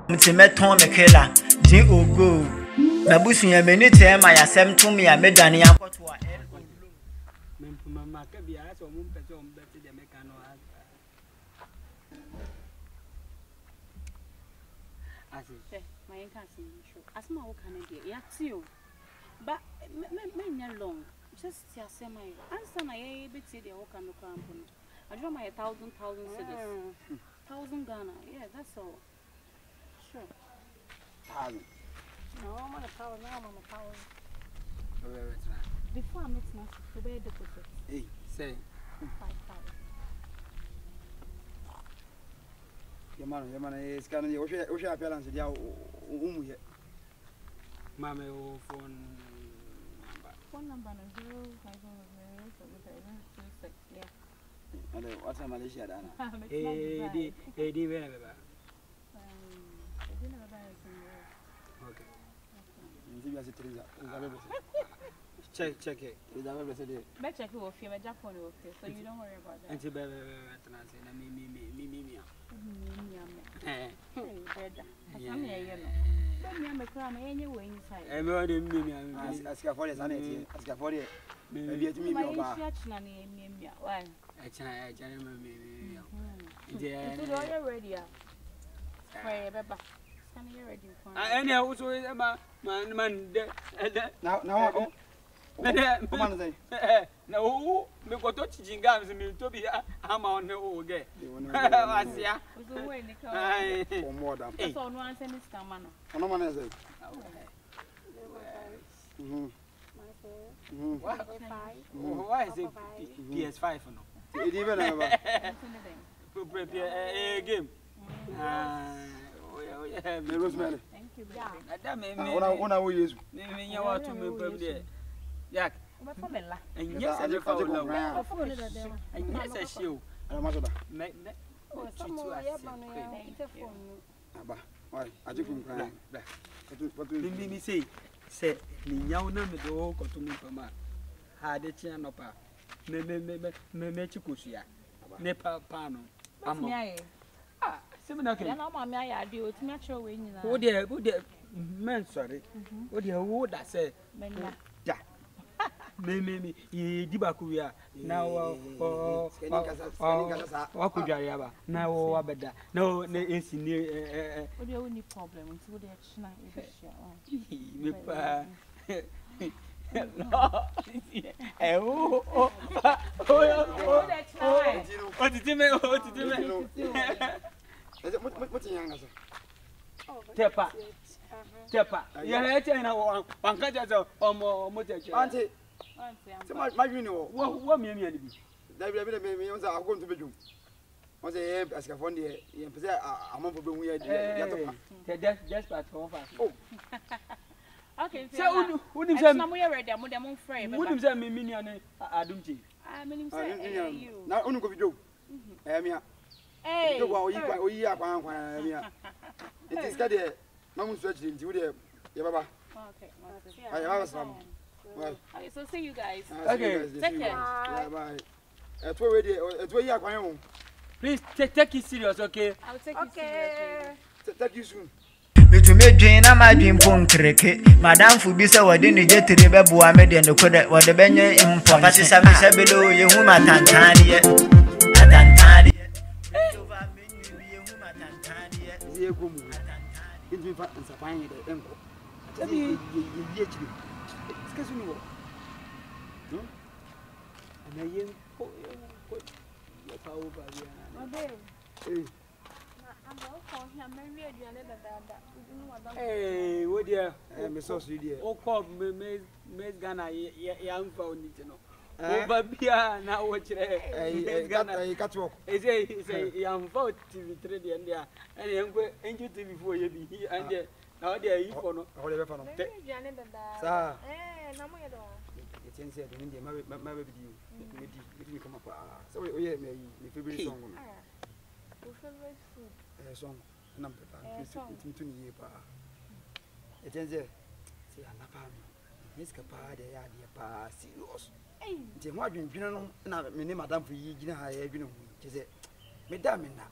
Mtimeton mekela din ogo na busu ya meni tema ya sem tumi ya medwane yakoto a mama ka bia so mo mpese o mbete de meka no asi my can't show asma wo kan dey ya tio ba me nya long just ya say my answer na ye beti de wo kan no krampo no I draw my 1,000 cedis 1,000 Ghana yeah that's all sure 1,000 no I'm on a power now I'm on a power wait before I make my to be deposit hey say 5,000 Yamana is can you share balance dia umu ye mama o phone number no 0500726 yeah and what's Malaysia dana di where ba okay nzi ya Teresa check it is that what said me check you off your Japan off so you don't worry about that anti be na me better asam ya ye no be me kra na yenye we inside me wade aska for the sanity aska for the maybe it me oba na me why echana me so do you ready for beba scan you ready for any also man now come on say na o me ko to chijinga me to bi ama on o ge asia so we ni ka o more than so no answer ni scam no no man say why is it PS5 no it even never prepare game me Rosemary thank you yeah ada me ona wo yesu me nya wa to me pam de yak ba fa bella enye se le fa o la o fa ni da dem enye se shio ana maso da me o samo ya ba no ya telephone aba why ajikum kan patu mi say se ni nyawo na me do ko to me pam ha de chia no pa me chikosua ne pa no amo semina ke na ma me ayade o ti me chiro we nyina wo de men sorry wo de wo da se menna da me ye di ba ku ya na wo ku jare ya ba na wo abeda na wo ne esi ni wo de woni problem nti wo de china e be shia me pa Tepa. Ya chena wankaja za omo teche. Auntie. My junior. Wo mi bi. Da bi me on say agon to bedum. On say aska fond dey e pese amon fo be hu ya to. Just part for Oh. Okay, so unim say na mo ye ready mo dem free be. Unim say me mini ne adumchi. Menim say you. Na unu go video. Mia. Eh. Do wa oyi akwan mia. It is ka dey na mu so chiri nti wo dey ye baba. Okay. I have some. Well. Okay, so see you guys. Okay. Take care. Yeah, bye. Etwo we dey etwo yi akwan ho. Please take it serious, okay? I'll take you seriously. Take you soon. Bitume dwen na madwen pon kreke madam fu bi se wode ne jetere beboa me de ne kode wode benye impon pati sabe sabelo ye hu matantane ye atantane ye over menu bi ye hu matantane ye Ye gomu. Inji fa nsapan ye de enko. Tabi ye chiri. Skasu ni wo. No? Na ye ko ye pa over ya. Eh. Hey, what dear? Me so sweet dear. O ko me Ghana ya mfa oniti no. O ba bia na wo kire. Ghana catwalk. Say ya mfa TV3 de ndia. Ene enko enju TV4 ye bi ande na o de yi fo no. O de be fa no. Sa. Na mo ye do. Etin say do ndia ma be di. Me come up. So o ye me favorite song no. Your favorite food? Song. Nam peta. It to ni pa. Etin say alapa no. This kapa de ya de pa serious. nti ho adwendwene no na me ne madam fo yi gina ha ya adwene ho kyese me da me na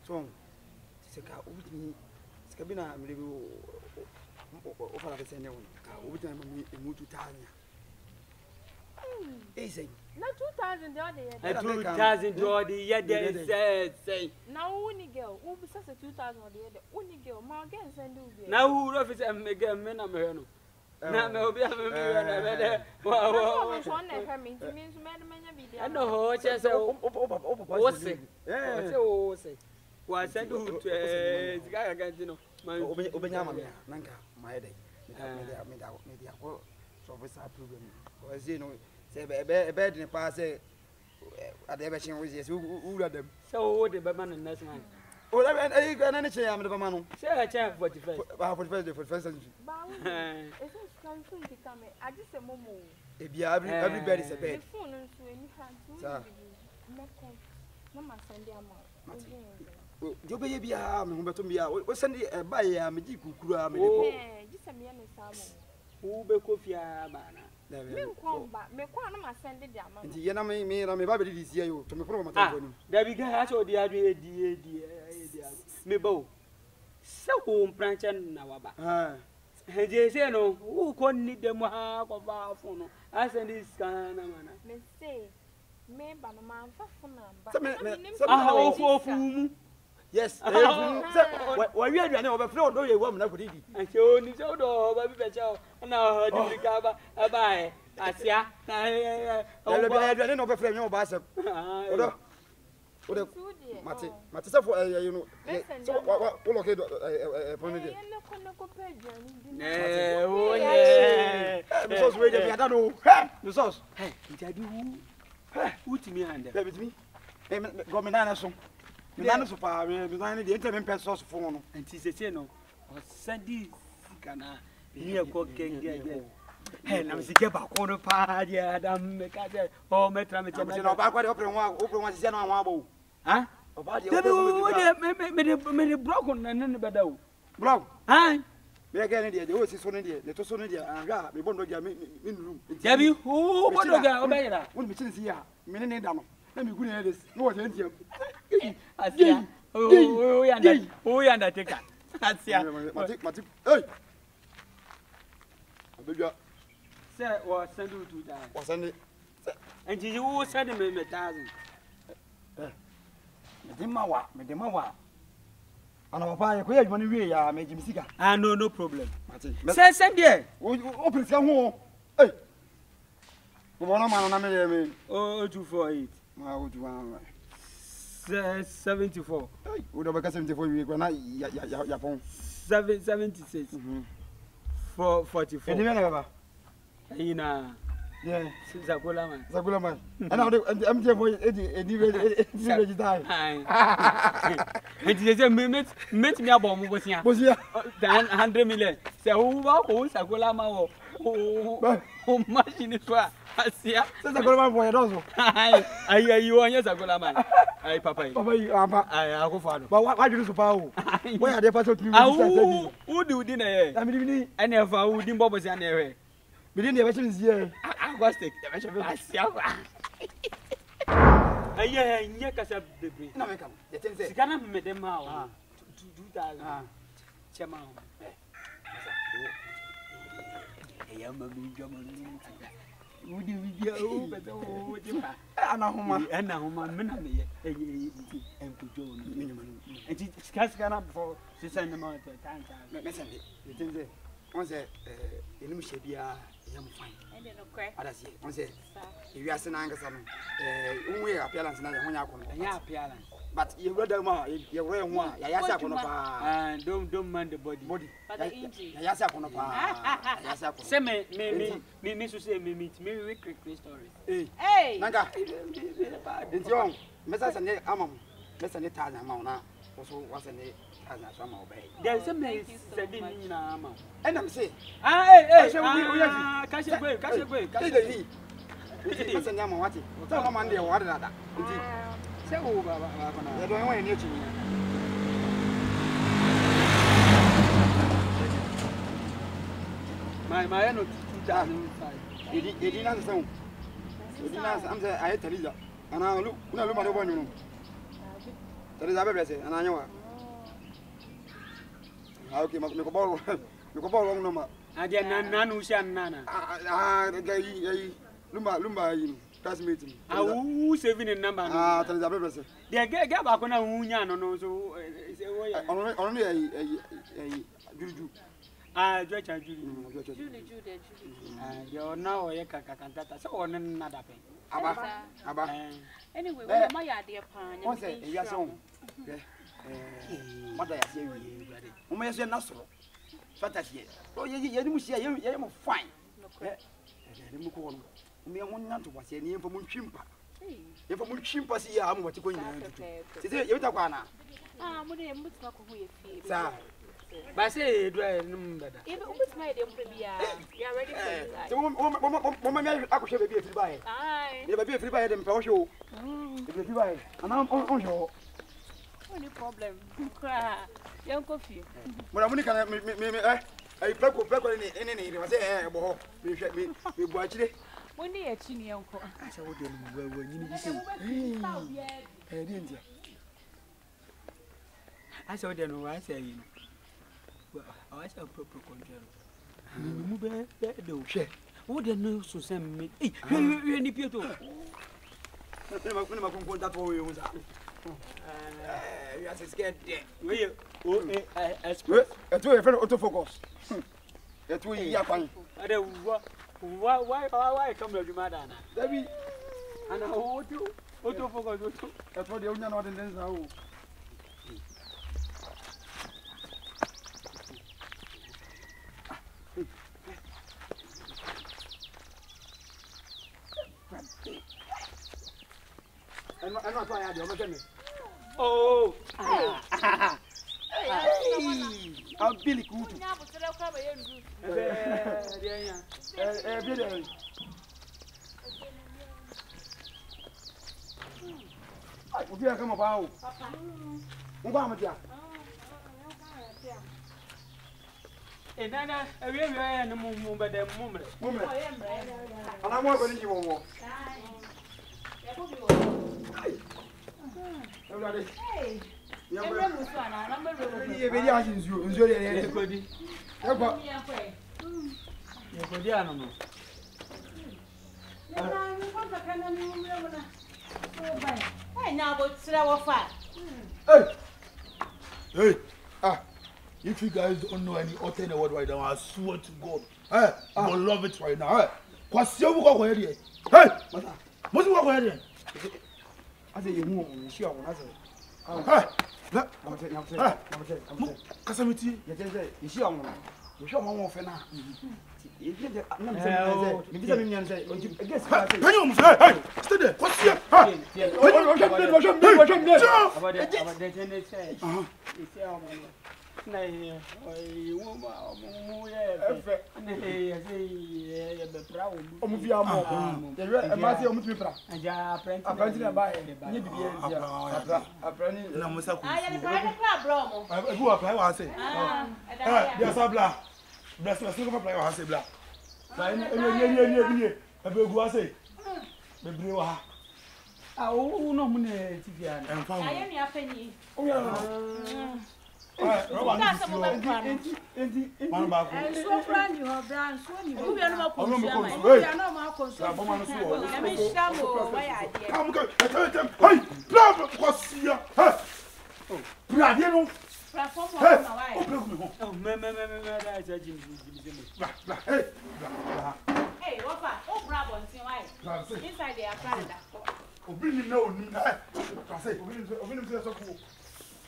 so sika obutimi sika bi na me bi o fara be sene won ka obutimi ma me emu 2000 say na 2000 the other year 2000 the other year they say now only girl who be say 2000 the other only girl ma get send you be now who officer me get me na me no na me obi am me na me de wow so na fa me means me menya bi dia no ho che say o say o say wa send you to zika ga ntino obenya ma me nanka ma yede me da ko so for sa problem o say no say be de pa say ade be chin we say ura dem so wo de be man next man o la e ga na ne che ya me de be man no say a chance 45 45 century ba it's so soon to come I just say momo e bia everybody say bed the phone so any hand me come na ma send am jo be bia me ho beto bia o send e ba ya me ji kukuru a me de ko just me ya me samo wo be kofia ba na me nkomba me kwa na ma send dia ma nti ye na me ba be di sia yo to me pro ma tan ko ni da bi ga ha cho di adu edi me bo se wo mpranche na waba je se no wo ko ni dem ha ko ba fo no I send this kind na mana me say me ba no ma fa fo na ba ofu mu yes wa wi aduane o be fre o do ye wam na ko didi anche oni so do ba bi be cha na di ka ba ba asia aduane no be fre nyo ba asem o do mate se fo you know so wo lo ke do pon de o ye no so we dey ada no no so hey ntabi wu utimi ande be bitimi go me na so me na so pa me na de ente me pesa so fo no anti se no o sandi kana ni e ko kenge de hey na me sike ba ko no pa dia adam me ka je o me tra me chama no ba kwa de opre nwa se na nwa abo ha oba de me de block na ne be da o block ha me ga ne de o si so ne de to so ne de ahwa me bondo dia me nuru jabi o bondo ga o be yira won me chin si ya me ne da no na me gunu ne des no wo ntia asia o yanda teka asia mati hey abegwa se wo send you to die wo send and you send me 1000 me de mawa ana papa ye ko ye jumani wie ya me jimisika no problem mati send there o prince ho hey wo bona ma na me 0248 ma o juwa 74 hey o do ba 74 wie ko na ya pon 76 44 edi me na baba ina yeah Zagola man ana o am je boy edi reji dai edi je met me abo mo bosia dan 100 million se wo ba ko Zagola man o machine so asia se Zagola man boy dozo ai wonye Zagola man ai papa amba ai akofo do ba wa juru so pa o boy ade pa so tu udi na ye amini ene fa udi mbo bosia na ehwe bidin de be chin zie agostic de be chebe asia aye nye kasa bebre na me kam de tin se sikana me de ma o 2000 chema o ya mami jama udi video o beto o jima ana homa me na me ye enkujo no nyuma no enti sikana for send them out time me send de tin se on se enu shebia yam fine ende no kre adasi on se wi ase na ngasa no unwe appearance na ya honya akono ya appearance but you brother ma you wear one ya yasa akono pa don't man the body but the engine ya yasa akono pa ya yasa akono se me so say me meet me we quick story hey nanga enti on mesa sane amam mesa ne ta na ma na so wasa ne ta na so ma obey there is a me said ni na ama enam say kashe gwe mesa ne ama wati ta ma nde wa da enti se o baba na ya do en ni chi my no 2005 edi na so I'm saying I tell you. And I look at the one. That is a blessing, and I know. Okay, make a ball wrong number. I get none who shall nana. Lumba, classmate. Who's saving a number? That is a blessing. They get back on a woman, no, so only a juju. Julie. You're now a cacantata, so on another thing. Anyway, my idea, pan. What's it? Yes, mother, I say, we may say nothing. Fantasy. Oh, you see, you're fine. We are one not to watch any from Chimpa. If a Chimpa see, I'm what you're going to do. You're the one. Ah, what a much not who you Sir. But say, number. Even what's my dear, you are ready for that. Woman, I could have a bit by it. Aye, If a bit by them, for sure. If you buy, and I'm on your. no problem. Cry, young coffee. But I'm only going to I plug in any. Was there, we watch it. When they are chinny uncle. I said, what do you mean? I saw them, I say, well, I shall proper control. Move that do. What the news to send me? Hey, you any people? That for you. You are scared. That's why autofocus. That's why you are fine. Why come to Madonna? Debbie, and how do autofocus? that's what the only one is now. I'm not trying to do it. Oh, I'm Billy Good. I come about. and then I really am a moment, but the moment. And I'm going to you more. Hey, You're very asking you, and Hey, now, but our fat. Hey, if you guys don't know any author in the world right now, I swear to God, hey, I will love it right now. Hey, what's your go ahead? Hey, what's your go ahead? I say you move, you sure. Hey, I'm Casamity, you sure, you sure, one more for now. You get the hey, stay there. What's your Hey, what? Oh, bravo, inside there, Canada. Obini no ni na eh say obini so ko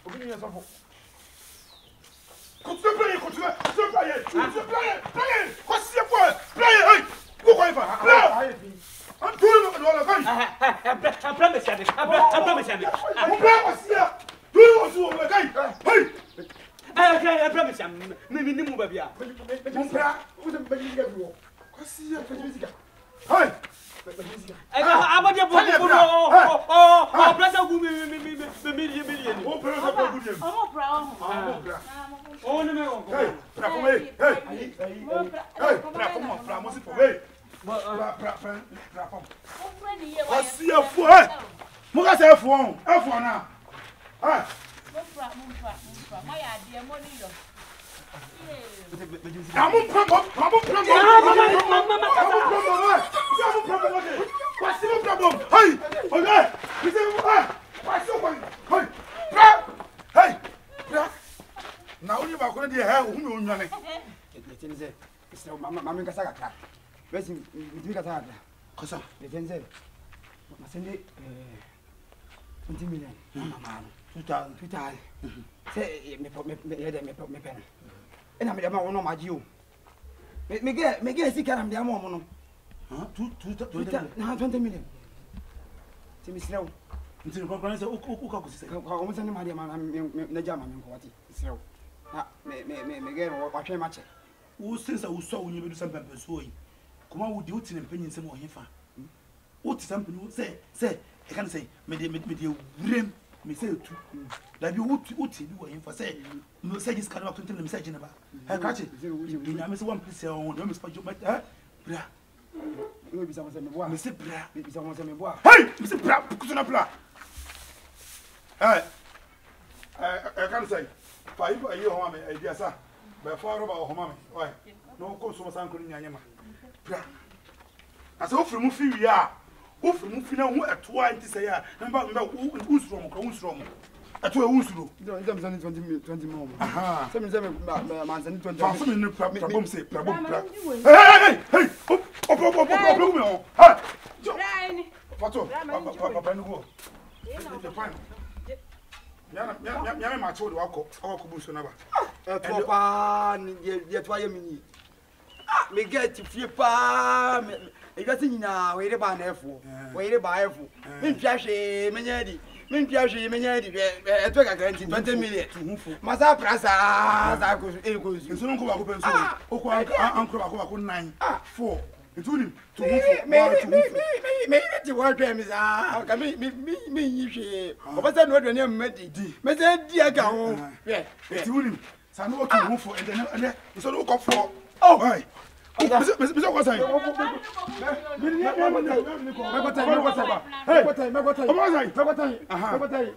continue play what's your boy play hey go go if I'm doing it all again I promise you do you want to again hey I promise you me ni mu ba bia hey abade bo brother go me oh no me hey pra come hey pra come pra mo si for hey pra Osiefo eh. Muka say F1 na. Ah. My idea money yo. Now you back on the hair, whom you know. Mamma Casaka. Waiting with Casaka. Cosa? The Tenzel. Send it 20 million. Mamma, 2,000. Say, me pen. And I'm the amount of my Jew. Me get sick and the amount. 20 million. See me slow. Until Congress, almost any money, Najaman, what is slow. Me get watch a match. Who says I saw when you do some purpose? Come on, would you in opinions and more hifa? What something would say? I can say, me rim, me say too. Like you would do him for say, no say this kind of content message about. I catch it. You miss one piece on no miss you met her. Maybe someone said me, Mr. Bra, maybe someone said me, hey, Mr. Bra, Kusuna Bra. I can't say, 5 a year, home, idea, sir. By 4 about home, why? No course was uncle in Yama. As often move we are. Who moving on at 20 say, number who's wrong. At who's wrong. Don't 20 more. Aha. 7 months and 20 problem say, problem. Hey! Yana ma told wako akubuso naba. Papa yet why me. Me get to fie pa me got nyina we re ba na efo. We re ba efo. Me ntwahwe menyadi. Me ntwahwe menyadi eto ka guarantee 20 million. Masa prasa za ko e ko so nko ba ko penso. Okwa ankro ba ko 9 4. Etuni to me ti wa twa mi sa ka me yihwe obasa no aduane mmadi me se di aga ho etuni sa no to hu for and so no ko for oh hi me so ko sai me ko tai